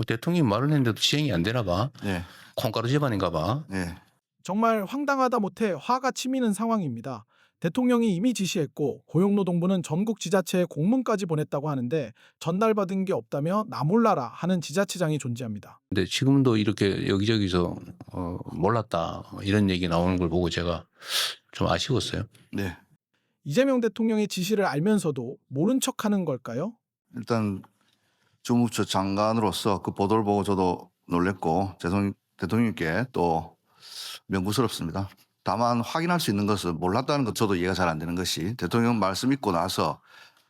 대통령이 말을 했는데도 시행이 안 되나 봐. 네. 콩가루 집안인가 봐. 네. 정말 황당하다 못해 화가 치미는 상황입니다. 대통령이 이미 지시했고 고용노동부는 전국 지자체에 공문까지 보냈다고 하는데 전달받은 게 없다며 나 몰라라 하는 지자체장이 존재합니다. 근데 지금도 이렇게 여기저기서 몰랐다 이런 얘기 나오는 걸 보고 제가 좀 아쉬웠어요. 네. 이재명 대통령의 지시를 알면서도 모른 척하는 걸까요? 일단 주무부처 장관으로서 그 보도를 보고 저도 놀랬고 대통령께 또 명부스럽습니다. 다만 확인할 수 있는 것은 몰랐다는 것 저도 이해가 잘 안 되는 것이 대통령 말씀 있고 나서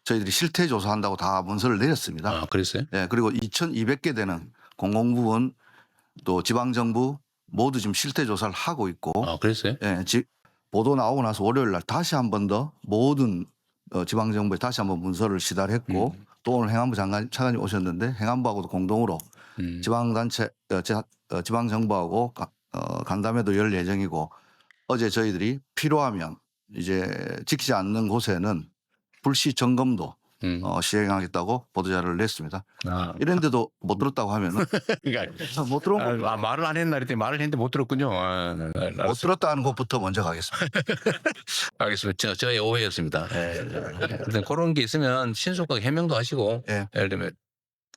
저희들이 실태 조사한다고 다 문서를 내렸습니다. 아, 그랬어요? 네, 그리고 2,200개 되는 공공부문 또 지방정부 모두 지금 실태 조사를 하고 있고 아, 그랬어요? 예, 보도 나오고 나서 월요일 날 다시 한 번 더 모든 지방정부에 다시 한번 문서를 시달했고 또 오늘 행안부 차관이 오셨는데 행안부하고도 공동으로 지방단체 지방정부하고 간담회도 열 예정이고 어제 저희들이 필요하면 이제 지키지 않는 곳에는 불시 점검도 시행하겠다고 보도자료를 냈습니다. 아, 이랬는데도 못 들었다고 하면은 그러니까 못 들은 거 말을 안 했나 그랬더니 말을 했는데 못 들었군요. 못 들었다는 것부터 먼저 가겠습니다. 알겠습니다. 저의 오해였습니다. 네. 그런 게 있으면 신속하게 해명도 하시고 예. 예를 들면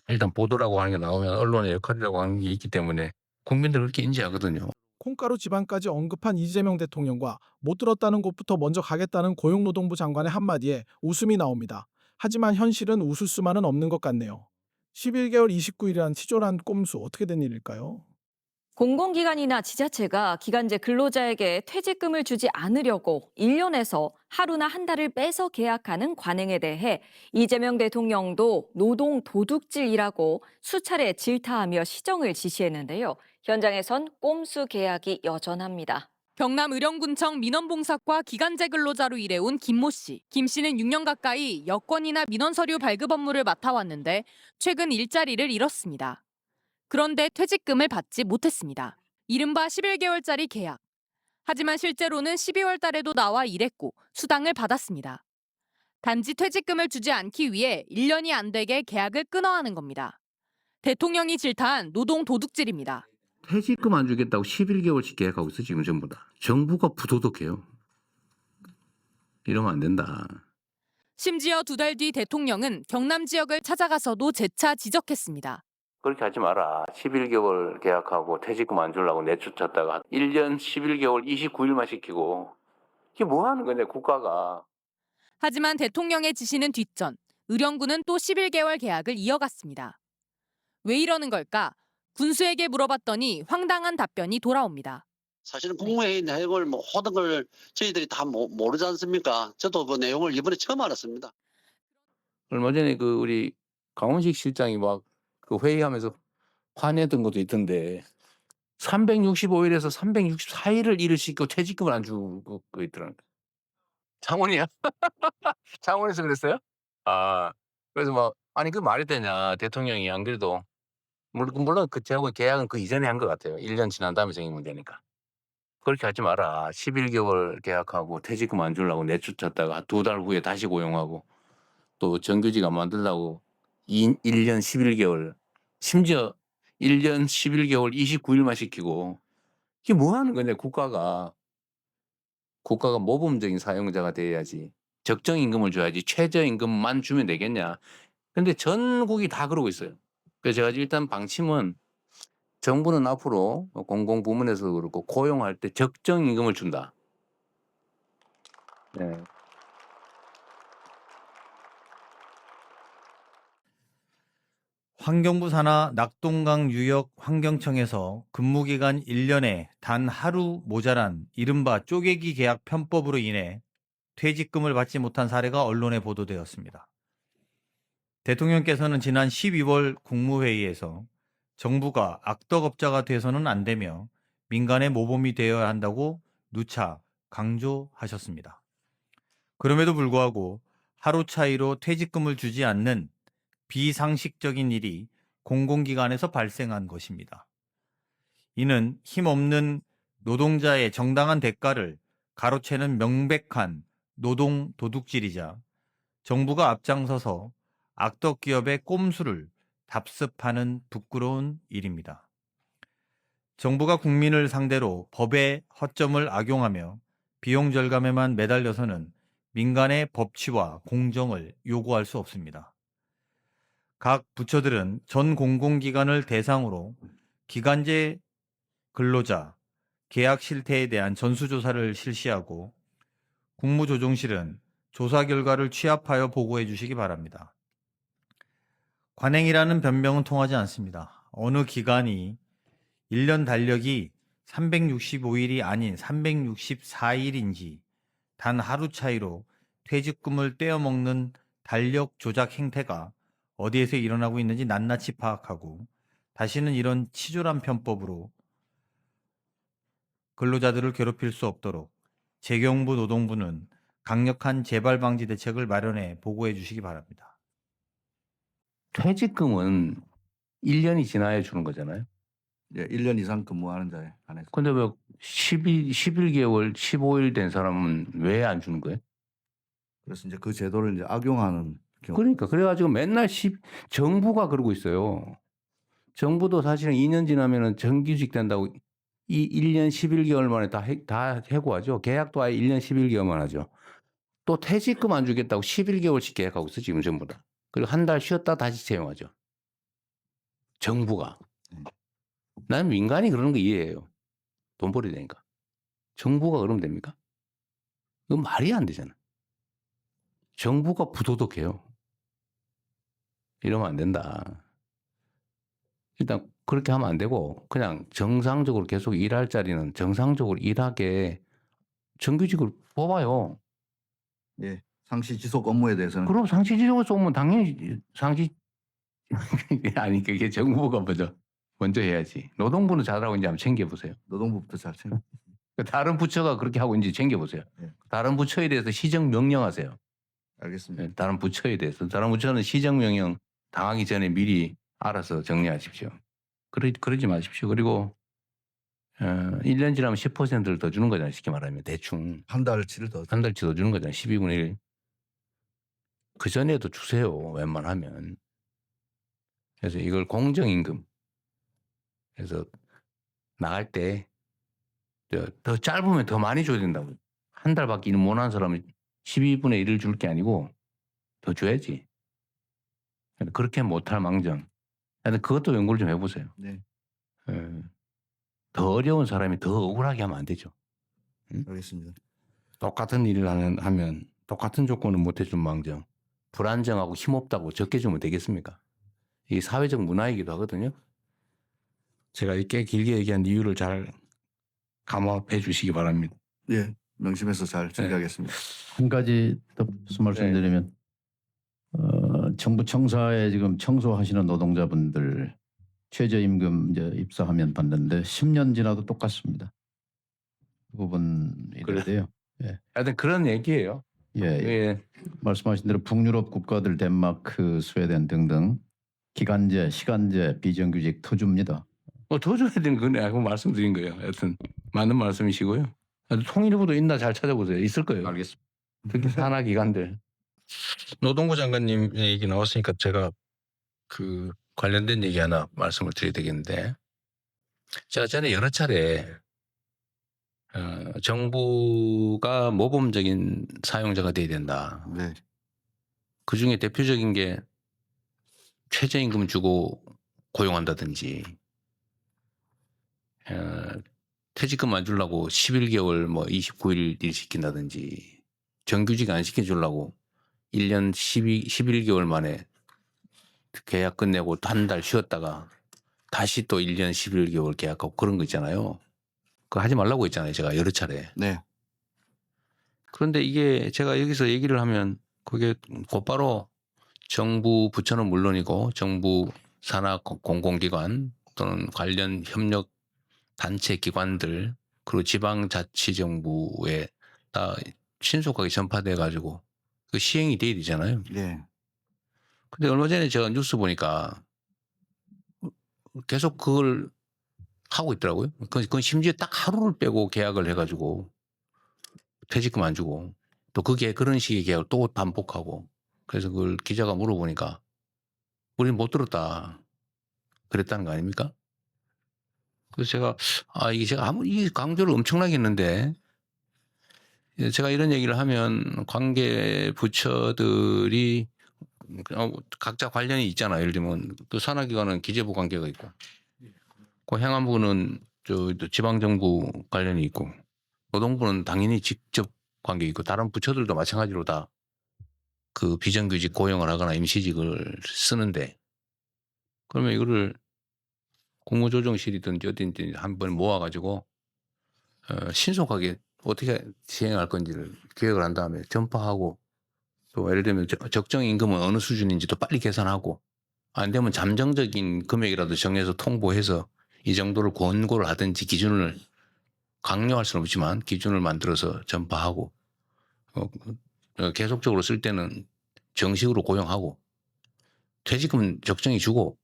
일단 보도라고 하는 게 나오면 언론의 역할이라고 하는 게 있기 때문에 국민들 그렇게 인지하거든요. 콩가루 지방까지 언급한 이재명 대통령과 못 들었다는 곳부터 먼저 가겠다는 고용노동부 장관의 한마디에 웃음이 나옵니다. 하지만 현실은 웃을 수만은 없는 것 같네요. 11개월 29일이란 치졸한 꼼수 어떻게 된 일일까요? 공공기관이나 지자체가 기간제 근로자에게 퇴직금을 주지 않으려고 1년에서 하루나 한 달을 빼서 계약하는 관행에 대해 이재명 대통령도 노동 도둑질이라고 수차례 질타하며 시정을 지시했는데요. 현장에선 꼼수 계약이 여전합니다. 경남 의령군청 민원봉사과 기간제 근로자로 일해온 김모 씨. 김 씨는 6년 가까이 여권이나 민원 서류 발급 업무를 맡아왔는데 최근 일자리를 잃었습니다. 그런데 퇴직금을 받지 못했습니다. 이른바 11개월짜리 계약. 하지만 실제로는 12월 달에도 나와 일했고 수당을 받았습니다. 단지 퇴직금을 주지 않기 위해 1년이 안 되게 계약을 끊어 하는 겁니다. 대통령이 질타한 노동 도둑질입니다. 퇴직금 안 주겠다고 11개월씩 계약하고 있어 지금 전부 다. 정부가 부도덕해요. 이러면 안 된다. 심지어 2달 뒤 대통령은 경남 지역을 찾아가서도 재차 지적했습니다. 그렇게 하지 마라. 11개월 계약하고 퇴직금 안 주려고 내쫓았다가 1년 11개월 29일만 시키고 이게 뭐 하는 거냐 국가가. 하지만 대통령의 지시는 뒷전. 의령군은 또 11개월 계약을 이어갔습니다. 왜 이러는 걸까? 군수에게 물어봤더니 황당한 답변이 돌아옵니다. 사실은 국무회의 내용을 모든 걸 저희들이 다 모르지 않습니까? 저도 그 내용을 이번에 처음 알았습니다. 얼마 전에 그 우리 강원식 실장이 막 그 회의하면서 화내던 것도 있던데 365일에서 364일을 일을 시키고 퇴직금을 안 주고 있더라고요. 창원이야? 창원에서 그랬어요? 아, 그래서 막 아니 그 말이 되냐 대통령이 안 그래도 물론 그 제하고 계약은 그 이전에 한 것 같아요. 1년 지난 다음에 생긴 문제니까. 그렇게 하지 마라. 11개월 계약하고 퇴직금 안 주려고 내쫓았다가 2달 후에 다시 고용하고 또 정규직 안 만들려고 1년 11개월 심지어 1년 11개월 29일만 시키고 이게 뭐 하는 거냐 국가가 모범적인 사용자가 돼야지 적정 임금을 줘야지 최저임금만 주면 되겠냐. 근데 전국이 다 그러고 있어요. 그래서 제가 일단 방침은 정부는 앞으로 공공부문에서도 그렇고 고용할 때 적정 임금을 준다. 네. 환경부 산하 낙동강 유역 환경청에서 근무기간 1년에 단 하루 모자란 이른바 쪼개기 계약 편법으로 인해 퇴직금을 받지 못한 사례가 언론에 보도되었습니다. 대통령께서는 지난 12월 국무회의에서 정부가 악덕업자가 돼서는 안 되며 민간의 모범이 되어야 한다고 누차 강조하셨습니다. 그럼에도 불구하고 하루 차이로 퇴직금을 주지 않는 비상식적인 일이 공공기관에서 발생한 것입니다. 이는 힘없는 노동자의 정당한 대가를 가로채는 명백한 노동 도둑질이자 정부가 앞장서서 악덕 기업의 꼼수를 답습하는 부끄러운 일입니다. 정부가 국민을 상대로 법의 허점을 악용하며 비용 절감에만 매달려서는 민간의 법치와 공정을 요구할 수 없습니다. 각 부처들은 전 공공기관을 대상으로 기간제 근로자 계약 실태에 대한 전수조사를 실시하고 국무조정실은 조사 결과를 취합하여 보고해 주시기 바랍니다. 관행이라는 변명은 통하지 않습니다. 어느 기관이 1년 달력이 365일이 아닌 364일인지 단 하루 차이로 퇴직금을 떼어먹는 달력 조작 행태가 어디에서 일어나고 있는지 낱낱이 파악하고 다시는 이런 치졸한 편법으로 근로자들을 괴롭힐 수 없도록 재경부 노동부는 강력한 재발 방지 대책을 마련해 보고해 주시기 바랍니다. 퇴직금은 1년이 지나야 주는 거잖아요. 예, 1년 이상 근무하는 자에 한해서. 근데 왜 11개월, 15일 된 사람은 왜 안 주는 거예요? 그래서 이제 그 제도를 이제 악용하는 경우. 그러니까 그래가지고 맨날 정부가 그러고 있어요. 정부도 사실은 2년 지나면은 정규직 된다고 이 1년 11개월 만에 다 해고하죠. 계약도 아예 1년 11개월만 하죠. 또 퇴직금 안 주겠다고 11개월씩 계약하고 있어 지금 전부 다. 그리고 한 달 쉬었다 다시 채용하죠. 정부가. 나는 민간이 그러는 거 이해해요. 돈 벌어야 되니까. 정부가 그러면 됩니까? 그건 말이 안 되잖아. 정부가 부도덕해요. 이러면 안 된다. 일단 그렇게 하면 안 되고 그냥 정상적으로 계속 일할 자리는 정상적으로 일하게 정규직을 뽑아요. 예, 상시 지속 업무에 대해서는 그럼 상시지적으로 쏘면 당연히 아니 그게 정부가 먼저 해야지. 노동부는 잘하고 있는지 한번 챙겨보세요. 노동부부터 잘 챙겨. 다른 부처가 그렇게 하고 있는지 챙겨보세요. 네. 다른 부처에 대해서 시정 명령하세요. 알겠습니다. 다른 부처에 대해서. 다른 부처는 시정 명령 당하기 전에 미리 알아서 정리하십시오. 그러지 마십시오. 그리고 1년 지나면 10%를 더 주는 거잖아요. 쉽게 말하면 대충. 한 달치를 더. 한 달치 더 주는 거잖아요. 12분의 1. 그전에도 주세요. 웬만하면. 그래서 이걸 공정임금. 그래서 나갈 때 더 짧으면 더 많이 줘야 된다고. 한 달밖에 일 못한 사람은 12분의 1을 줄 게 아니고 더 줘야지. 그렇게 못할 망정. 그것도 연구를 좀 해보세요. 네, 더 어려운 사람이 더 억울하게 하면 안 되죠. 알겠습니다. 똑같은 일을 하면 똑같은 조건을 못 해준 망정. 불안정하고 힘없다고 적게 주면 되겠습니까? 이게 사회적 문화이기도 하거든요. 제가 꽤 길게 얘기한 이유를 잘 감압해 주시기 바랍니다. 예, 명심해서 잘 준비하겠습니다. 한 가지 더 말씀드리면 정부 청사에 지금 청소하시는 노동자분들 최저임금 이제 입사하면 받는데 10년 지나도 똑같습니다. 그 부분인데요. 하여튼 그런 얘기예요. 예, 예. 말씀하신 대로 북유럽 국가들 덴마크, 스웨덴 등등 기간제, 시간제, 비정규직 더 줍니다. 더 줘야 되는 건 내가 말씀드린 거예요. 하여튼 맞는 말씀이시고요. 통일부도 있나 잘 찾아보세요. 있을 거예요. 알겠습니다. 특히 산하 기관들. 노동부 장관님 얘기 나왔으니까 제가 그 관련된 얘기 하나 말씀을 드려야 되겠는데, 제가 전에 여러 차례 정부가 모범적인 사용자가 돼야 된다. 네, 그 중에 대표적인 게 최저임금 주고 고용한다든지, 퇴직금 안 주려고 11개월 뭐 29일 일 시킨다든지, 정규직 안 시켜주려고 1년 11개월 만에 계약 끝내고 한 달 쉬었다가 다시 또 1년 11개월 계약하고 그런 거 있잖아요. 그거 하지 말라고 했잖아요. 제가 여러 차례. 네, 그런데 이게 제가 여기서 얘기를 하면 그게 곧바로 정부 부처는 물론이고 정부 산하 공공기관 또는 관련 협력 단체 기관들 그리고 지방자치정부에 다 신속하게 전파돼 가지고 그 시행이 돼야 되잖아요. 네, 근데 얼마 전에 제가 뉴스 보니까 계속 그걸 하고 있더라고요. 그건 심지어 딱 하루를 빼고 계약을 해가지고 퇴직금 안 주고 또 그게 그런 식의 계약을 또 반복하고, 그래서 그걸 기자가 물어보니까 우리는 못 들었다. 그랬다는 거 아닙니까? 그래서 제가 이게 제가 아무리 강조를 엄청나게 했는데 제가 이런 얘기를 하면 관계 부처들이 각자 관련이 있잖아요. 예를 들면 또 산하기관은 기재부 관계가 있고, 그 행안부는 또 지방정부 관련이 있고, 노동부는 당연히 직접 관계 있고, 다른 부처들도 마찬가지로 다 그 비정규직 고용을 하거나 임시직을 쓰는데, 그러면 이거를 국무조정실이든지 어딘지 한번 모아가지고 신속하게 어떻게 시행할 건지를 기획을 한 다음에 전파하고, 또 예를 들면 적정 임금은 어느 수준인지도 빨리 계산하고, 안 되면 잠정적인 금액이라도 정해서 통보해서 이 정도를 권고를 하든지 기준을 강요할 수는 없지만 기준을 만들어서 전파하고, 계속적으로 쓸 때는 정식으로 고용하고, 퇴직금 적정히 주고,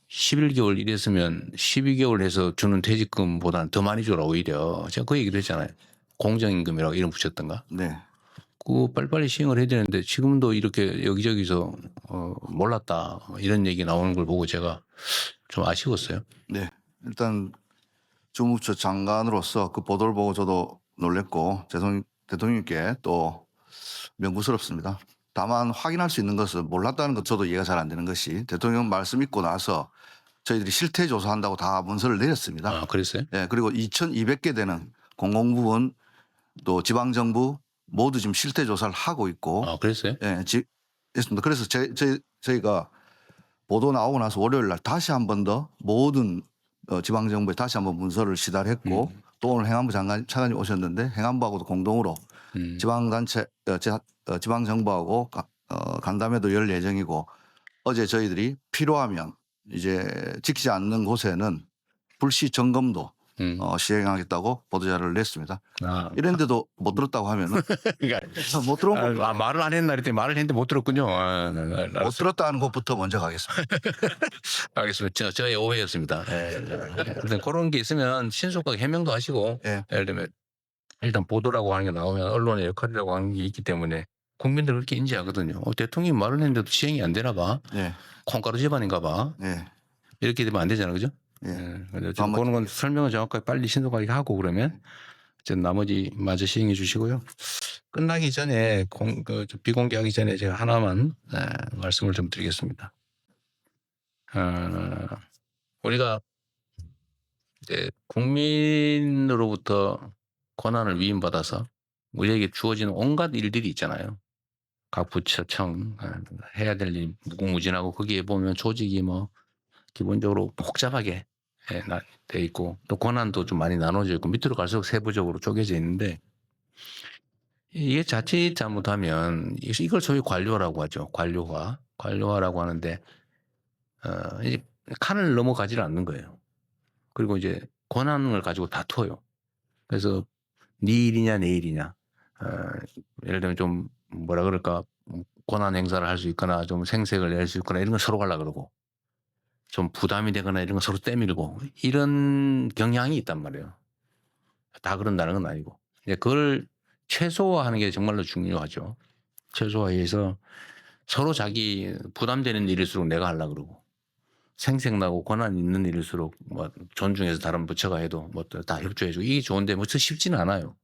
11개월 일했으면 12개월 해서 주는 퇴직금보다는 더 많이 줘라 오히려. 제가 그 얘기도 했잖아요. 공정임금이라고 이름 붙였던가. 네. 그거 빨리빨리 시행을 해야 되는데 지금도 이렇게 여기저기서 몰랐다 이런 얘기 나오는 걸 보고 제가 좀 아쉬웠어요. 네. 일단 주무부처 장관으로서 그 보도를 보고 저도 놀랬고 대통령께 또 명부스럽습니다. 다만 확인할 수 있는 것은 몰랐다는 것 저도 이해가 잘 안 되는 것이, 대통령 말씀 있고 나서 저희들이 실태 조사한다고 다 문서를 내렸습니다. 아, 그랬어요? 예, 그리고 2,200개 되는 공공부문 또 지방정부 모두 지금 실태 조사를 하고 있고. 아, 그랬어요? 예, 했습니다. 그래서 저희가 보도 나오고 나서 월요일 날 다시 한 번 더 모든 지방정부에 다시 한번 문서를 시달했고, 또 오늘 행안부 차관님 오셨는데 행안부하고도 공동으로 지방단체 지방정부하고 간담회도 열 예정이고, 어제 저희들이 필요하면 이제 지키지 않는 곳에는 불시 점검도 시행하겠다고 보도자료를 냈습니다. 아, 이런데도 못 들었다고 하면은 그러니까 못 들은 거, 말을 안 했나 그랬더니 말을 했는데 못 들었군요. 못 들었다는 것부터 먼저 가겠습니다. 알겠습니다. 저의 오해였습니다. 일단 그런 게 있으면 신속하게 해명도 하시고, 예. 예를 들면 일단 보도라고 하는 게 나오면 언론의 역할이라고 하는 게 있기 때문에 국민들 그렇게 인지하거든요. 대통령이 말을 했는데도 시행이 안 되나 봐. 네, 콩가루 집안인가 봐. 네, 이렇게 되면 안 되잖아, 그죠? 예. 그래서 지금 보는 건 설명을 정확하게 빨리 신속하게 하고 그러면 나머지 마저 시행해 주시고요. 끝나기 전에 비공개하기 전에 제가 하나만 말씀을 좀 드리겠습니다. 우리가 이제 국민으로부터 권한을 위임받아서 우리에게 주어지는 온갖 일들이 있잖아요. 각 부처청 해야 될 일 무궁무진하고, 거기에 보면 조직이 뭐 기본적으로 복잡하게 돼 있고, 또 권한도 좀 많이 나눠져 있고, 밑으로 갈수록 세부적으로 쪼개져 있는데, 이게 자칫 잘못하면 이걸 소위 관료라고 하죠. 관료화라고 하는데 이제 칸을 넘어가지를 않는 거예요. 그리고 이제 권한을 가지고 다퉈요. 그래서 네 일이냐 내 일이냐, 예를 들면 좀 뭐라 그럴까, 권한 행사를 할 수 있거나 좀 생색을 낼 수 있거나 이런 건 서로 가려고 그러고, 좀 부담이 되거나 이런 건 서로 떼밀고, 이런 경향이 있단 말이에요. 다 그런다는 건 아니고, 이제 그걸 최소화하는 게 정말로 중요하죠. 최소화해서 서로 자기 부담되는 일일수록 내가 하려고 그러고, 생색나고 권한 있는 일일수록 뭐 존중해서 다른 부처가 해도 뭐 다 협조해주고, 이게 좋은데 뭐 쉽지는 않아요.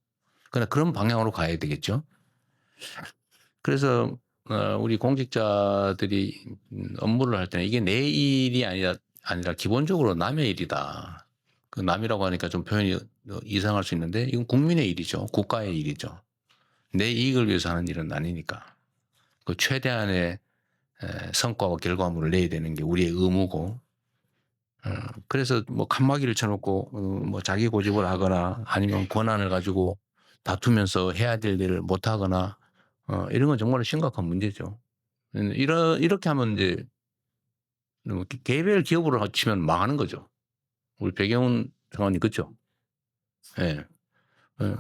그러나 그런 방향으로 가야 되겠죠. 그래서 우리 공직자들이 업무를 할 때는 이게 내 일이 아니라 기본적으로 남의 일이다. 그 남이라고 하니까 좀 표현이 이상할 수 있는데, 이건 국민의 일이죠. 국가의 일이죠. 내 이익을 위해서 하는 일은 아니니까. 그 최대한의 성과와 결과물을 내야 되는 게 우리의 의무고, 그래서 뭐 칸막이를 쳐놓고 뭐 자기 고집을 하거나 아니면 권한을 가지고 다투면서 해야 될 일을 못 하거나 이런 건 정말 심각한 문제죠. 이렇게 하면 이제 개별 기업으로 치면 망하는 거죠. 우리 배경훈 장관님 그렇죠? 예.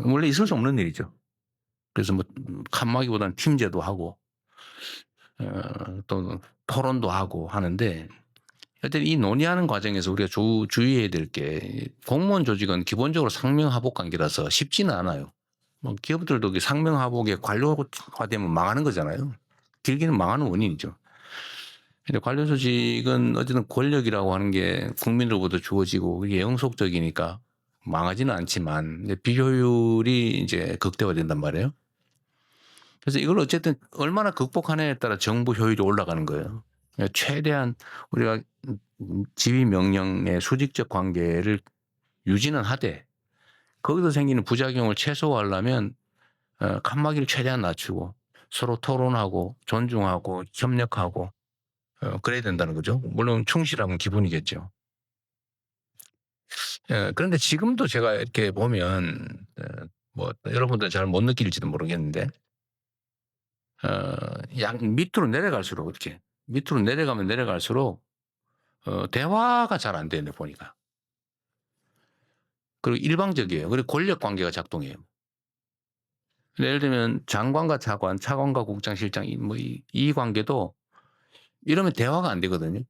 원래 있을 수 없는 일이죠. 그래서 뭐 칸막이보다는 팀제도 하고 또 토론도 하고 하는데, 하여튼 이 논의하는 과정에서 우리가 주의해야 될 게, 공무원 조직은 기본적으로 상명하복 관계라서 쉽지는 않아요. 뭐 기업들도 상명하복에 관료화되면 망하는 거잖아요. 길게는 망하는 원인이죠. 근데 관료 조직은 어쨌든 권력이라고 하는 게 국민으로부터 주어지고 그게 영속적이니까 망하지는 않지만 이제 비효율이 이제 극대화된단 말이에요. 그래서 이걸 어쨌든 얼마나 극복하느냐에 따라 정부 효율이 올라가는 거예요. 그러니까 최대한 우리가 지휘 명령의 수직적 관계를 유지는 하되 거기서 생기는 부작용을 최소화하려면 칸막이를 최대한 낮추고 서로 토론하고 존중하고 협력하고 그래야 된다는 거죠. 물론 충실하면 기본이겠죠. 그런데 지금도 제가 이렇게 보면 뭐 여러분들은 잘 못 느낄지도 모르겠는데 약 밑으로 내려갈수록 이렇게 밑으로 내려가면 내려갈수록 대화가 잘 안 되네 보니까. 그리고 일방적이에요. 그리고 권력 관계가 작동해요. 예를 들면 장관과 차관, 차관과 국장, 실장 이 관계도 이러면 대화가 안 되거든요.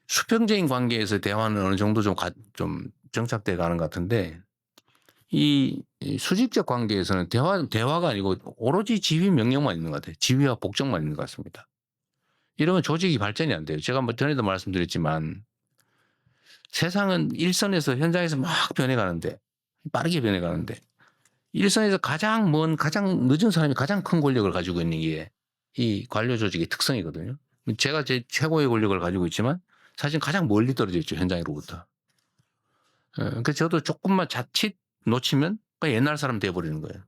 수평적인 관계에서 대화는 어느 정도 좀 정착돼 가는 것 같은데 이 수직적 관계에서는 대화가 아니고 오로지 지휘 명령만 있는 것 같아요. 지휘와 복종만 있는 것 같습니다. 이러면 조직이 발전이 안 돼요. 제가 뭐 전에도 말씀드렸지만 세상은 일선에서 현장에서 막 변해가는데 빠르게 변해가는데 일선에서 가장 늦은 사람이 가장 큰 권력을 가지고 있는 게 이 관료 조직의 특성이거든요. 제가 제 최고의 권력을 가지고 있지만 사실 가장 멀리 떨어져 있죠. 현장으로부터. 그래서 저도 조금만 자칫 놓치면 옛날 사람 돼버리는 거예요.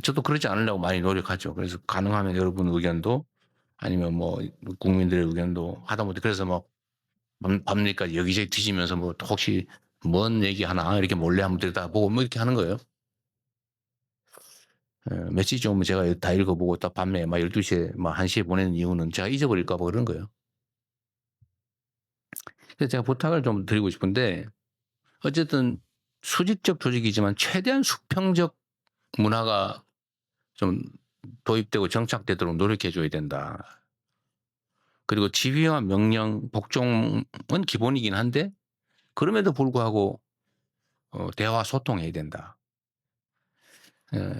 저도 그러지 않으려고 많이 노력하죠. 그래서 가능하면 여러분 의견도 아니면 뭐 국민들의 의견도 하다못해 그래서 뭐 밤늦게까지 여기저기 뒤지면서 뭐 혹시 뭔 얘기 하나 이렇게 몰래 한번 들여다보고 뭐 이렇게 하는 거예요. 메시지 오면 제가 다 읽어보고 딱 밤에 막 12시에 막 1시에 보내는 이유는 제가 잊어버릴까 봐 그런 거예요. 그래서 제가 부탁을 좀 드리고 싶은데 어쨌든 수직적 조직이지만 최대한 수평적 문화가 좀 도입되고 정착되도록 노력해 줘야 된다. 그리고 지휘와 명령, 복종은 기본이긴 한데 그럼에도 불구하고 대화 소통해야 된다.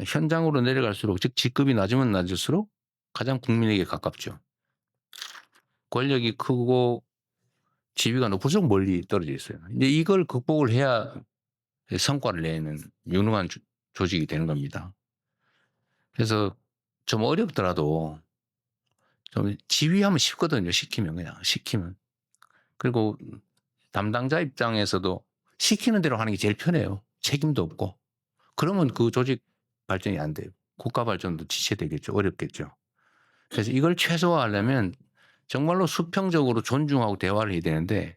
현장으로 내려갈수록 즉 직급이 낮으면 낮을수록 가장 국민에게 가깝죠. 권력이 크고 지위가 높을수록 멀리 떨어져 있어요. 근데 이걸 극복을 해야 성과를 내는 유능한 조직이 되는 겁니다. 그래서 좀 어렵더라도 좀 지휘하면 쉽거든요. 시키면. 그리고 담당자 입장에서도 시키는 대로 하는 게 제일 편해요. 책임도 없고. 그러면 그 조직 발전이 안 돼요. 국가 발전도 지체되겠죠. 어렵겠죠. 그래서 이걸 최소화하려면 정말로 수평적으로 존중하고 대화를 해야 되는데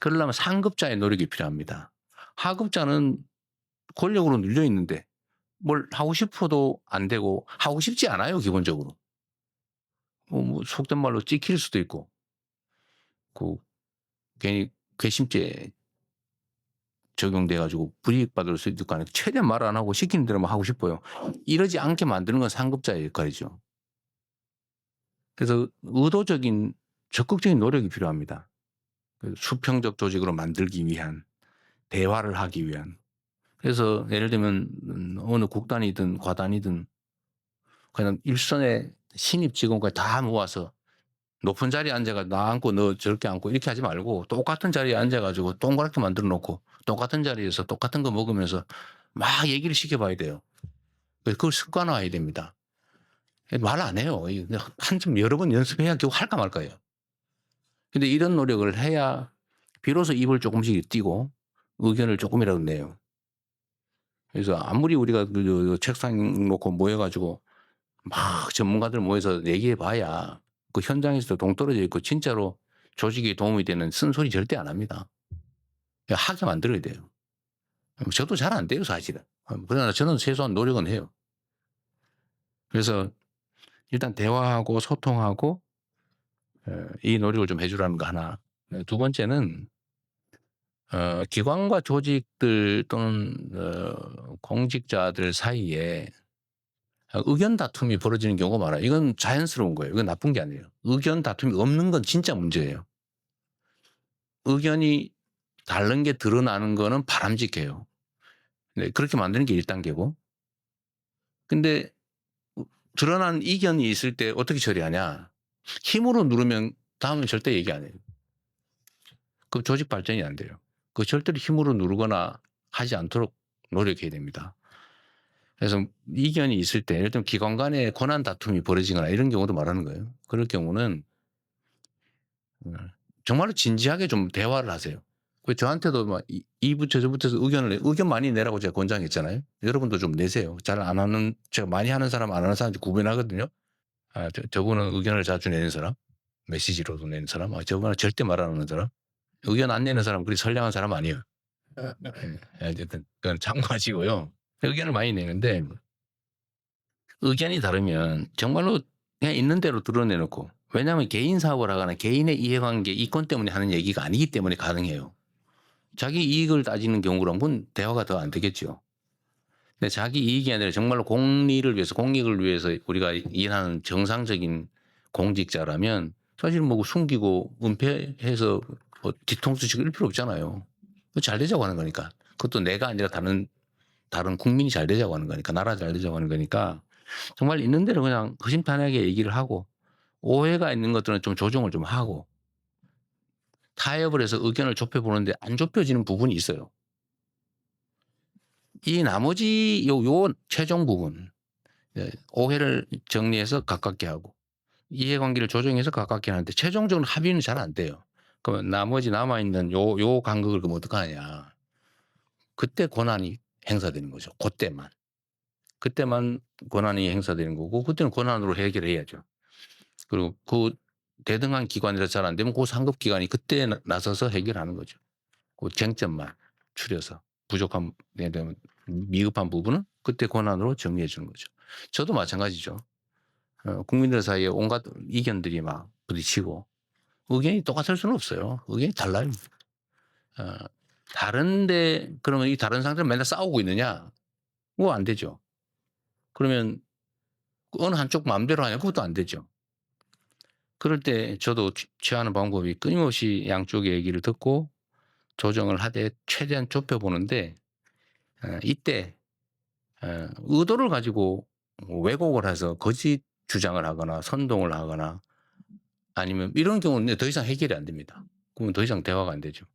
그러려면 상급자의 노력이 필요합니다. 하급자는 권력으로 눌려 있는데 뭘 하고 싶어도 안 되고 하고 싶지 않아요. 기본적으로. 뭐 속된 말로 찍힐 수도 있고 괜히 괘씸죄 적용돼 가지고 불이익 받을 수도 있고 하니까 최대한 말 안 하고 시키는 대로만 하고 싶어요. 이러지 않게 만드는 건 상급자의 역할이죠. 그래서 의도적인 적극적인 노력이 필요합니다. 수평적 조직으로 만들기 위한 대화를 하기 위한. 그래서 예를 들면 어느 국단이든 과단이든 그냥 일선에 신입 직원까지 다 모아서 높은 자리에 앉아가 나 앉고 너 저렇게 앉고 이렇게 하지 말고 똑같은 자리에 앉아가지고 동그랗게 만들어 놓고 똑같은 자리에서 똑같은 거 먹으면서 막 얘기를 시켜봐야 돼요. 그걸 습관화해야 됩니다. 말 안 해요. 한참 여러 번 연습해야 겨우 할까 말까요. 근데 이런 노력을 해야 비로소 입을 조금씩 띄고 의견을 조금이라도 내요. 그래서 아무리 우리가 그 책상 놓고 모여가지고 막 전문가들 모여서 얘기해봐야 그 현장에서도 동떨어져 있고 진짜로 조직에 도움이 되는 쓴소리 절대 안 합니다. 하게 만들어야 돼요. 저도 잘 안 돼요 사실은. 그러나 저는 최소한 노력은 해요. 그래서 일단 대화하고 소통하고 이 노력을 좀 해주라는 거 하나. 두 번째는 기관과 조직들 또는 공직자들 사이에 의견 다툼이 벌어지는 경우가 많아요. 이건 자연스러운 거예요. 이건 나쁜 게 아니에요. 의견 다툼이 없는 건 진짜 문제예요. 의견이 다른 게 드러나는 거는 바람직해요. 네, 그렇게 만드는 게 1단계고. 근데 드러난 이견이 있을 때 어떻게 처리하냐. 힘으로 누르면 다음은 절대 얘기 안 해요. 그럼 조직 발전이 안 돼요. 그 절대로 힘으로 누르거나 하지 않도록 노력해야 됩니다. 그래서 이견이 있을 때 예를 들면 기관 간의 권한 다툼이 벌어지거나 이런 경우도 말하는 거예요. 그럴 경우는 정말로 진지하게 좀 대화를 하세요. 그 저한테도 막 이 부처 저 부처에서 의견 많이 내라고 제가 권장했잖아요. 여러분도 좀 내세요. 잘 안 하는 제가 많이 하는 사람 안 하는 사람 구분하거든요. 저분은 의견을 자주 내는 사람, 메시지로도 내는 사람, 저분은 절대 말 안 하는 사람, 의견 안 내는 사람 그리 선량한 사람 아니에요. 어쨌든 그건 참고하시고요. 의견을 많이 내는데 의견이 다르면 정말로 그냥 있는 대로 드러내놓고 왜냐하면 개인 사업을 하거나 개인의 이해관계 이권 때문에 하는 얘기가 아니기 때문에 가능해요. 자기 이익을 따지는 경우라면 대화가 더 안 되겠죠. 근데 자기 이익이 아니라 정말로 공리를 위해서 공익을 위해서 우리가 일하는 정상적인 공직자라면 사실 뭐 숨기고 은폐해서 뭐 뒤통수 치고 이럴 필요 없잖아요. 잘 되자고 하는 거니까. 그것도 내가 아니라 다른 국민이 잘 되자고 하는 거니까 나라 잘 되자고 하는 거니까 정말 있는 대로 그냥 허심탄회하게 얘기를 하고 오해가 있는 것들은 좀 조정을 좀 하고 타협을 해서 의견을 좁혀보는데 안 좁혀지는 부분이 있어요. 이 나머지 요 최종 부분 오해를 정리해서 가깝게 하고 이해관계를 조정해서 가깝게 하는데 최종적으로 합의는 잘 안 돼요. 그러면 나머지 남아있는 요 간극을 그럼 어떡하냐. 그때 권한이 행사되는 거죠. 그때만 권한이 행사되는 거고 그때는 권한으로 해결해야죠. 그리고 그 대등한 기관이라 잘 안 되면 그 상급 기관이 그때 나서서 해결하는 거죠. 그 쟁점만 추려서 부족한 미흡한 부분은 그때 권한으로 정리해 주는 거죠. 저도 마찬가지죠. 국민들 사이에 온갖 이견들이 막 부딪히고 의견이 똑같을 수는 없어요. 의견이 달라요. 다른데 그러면 이 다른 상대는 맨날 싸우고 있느냐? 그거 안 되죠. 그러면 어느 한쪽 마음대로 하냐? 그것도 안 되죠. 그럴 때 저도 취하는 방법이 끊임없이 양쪽의 얘기를 듣고 조정을 하되 최대한 좁혀보는데 이때 의도를 가지고 왜곡을 해서 거짓 주장을 하거나 선동을 하거나 아니면 이런 경우는 더 이상 해결이 안 됩니다. 그러면 더 이상 대화가 안 되죠.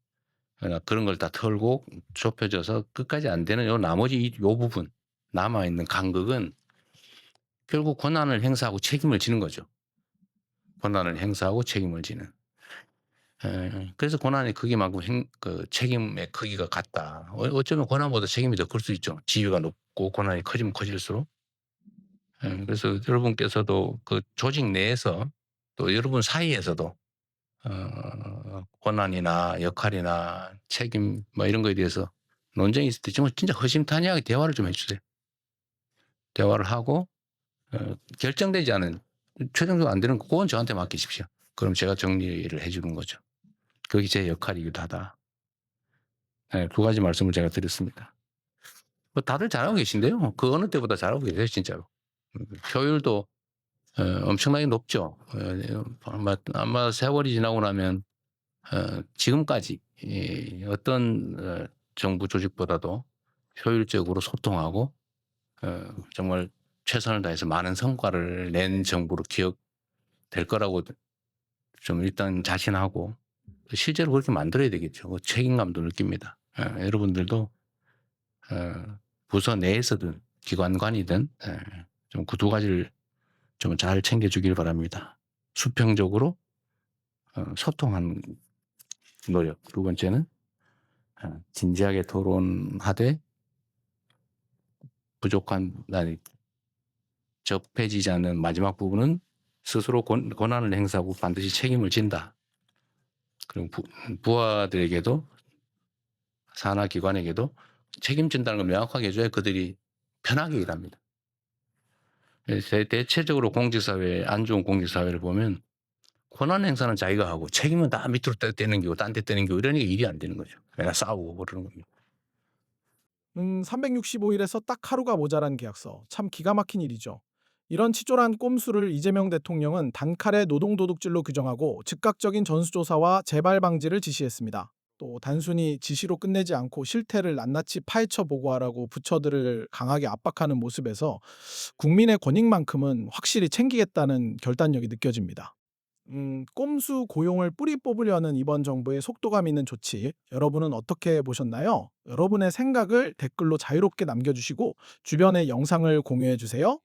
그러니까 그런 걸 다 털고 좁혀져서 끝까지 안 되는 요 나머지 요 부분 남아있는 간극은 결국 권한을 행사하고 책임을 지는 거죠. 권한을 행사하고 책임을 지는. 그래서 권한의 크기만큼 그 책임의 크기가 같다. 어쩌면 권한보다 책임이 더 클 수 있죠. 지위가 높고 권한이 커지면 커질수록. 그래서 여러분께서도 그 조직 내에서 또 여러분 사이에서도 권한이나 역할이나 책임 뭐 이런 거에 대해서 논쟁이 있을 때 진짜 허심탄회하게 대화를 좀 해주세요. 대화를 하고 결정되지 않은 최종적으로 안 되는 거 그건 저한테 맡기십시오. 그럼 제가 정리를 해주는 거죠. 그게 제 역할이기도 하다. 두 가지 말씀을 제가 드렸습니다. 뭐 다들 잘하고 계신데요. 그 어느 때보다 잘하고 계세요, 진짜로. 효율도 엄청나게 높죠. 아마 세월이 지나고 나면 지금까지 어떤 정부 조직보다도 효율적으로 소통하고 정말 최선을 다해서 많은 성과를 낸 정부로 기억될 거라고 좀 일단 자신하고 실제로 그렇게 만들어야 되겠죠. 그 책임감도 느낍니다. 여러분들도 부서 내에서든 기관관이든 좀 그 두 가지를 좀 잘 챙겨주길 바랍니다. 수평적으로 소통하는 노력. 두 번째는 진지하게 토론하되 부족한 접해지지 않는 마지막 부분은 스스로 권한을 행사하고 반드시 책임을 진다. 그리고 부하들에게도 산하 기관에게도 책임진다는 걸 명확하게 해줘야 그들이 편하게 일합니다. 대체적으로 공직사회, 안 좋은 공직사회를 보면 권한 행사는 자기가 하고 책임은 다 밑으로 떼는 거고 딴 데 떼는 거고 이러니까 일이 안 되는 거죠. 맨날 싸우고 그러는 겁니다. 365일에서 딱 하루가 모자란 계약서. 참 기가 막힌 일이죠. 이런 치졸한 꼼수를 이재명 대통령은 단칼에 노동도둑질로 규정하고 즉각적인 전수조사와 재발 방지를 지시했습니다. 또 단순히 지시로 끝내지 않고 실태를 낱낱이 파헤쳐 보고하라고 부처들을 강하게 압박하는 모습에서 국민의 권익만큼은 확실히 챙기겠다는 결단력이 느껴집니다. 꼼수 고용을 뿌리 뽑으려는 이번 정부의 속도감 있는 조치, 여러분은 어떻게 보셨나요? 여러분의 생각을 댓글로 자유롭게 남겨주시고 주변에 영상을 공유해 주세요.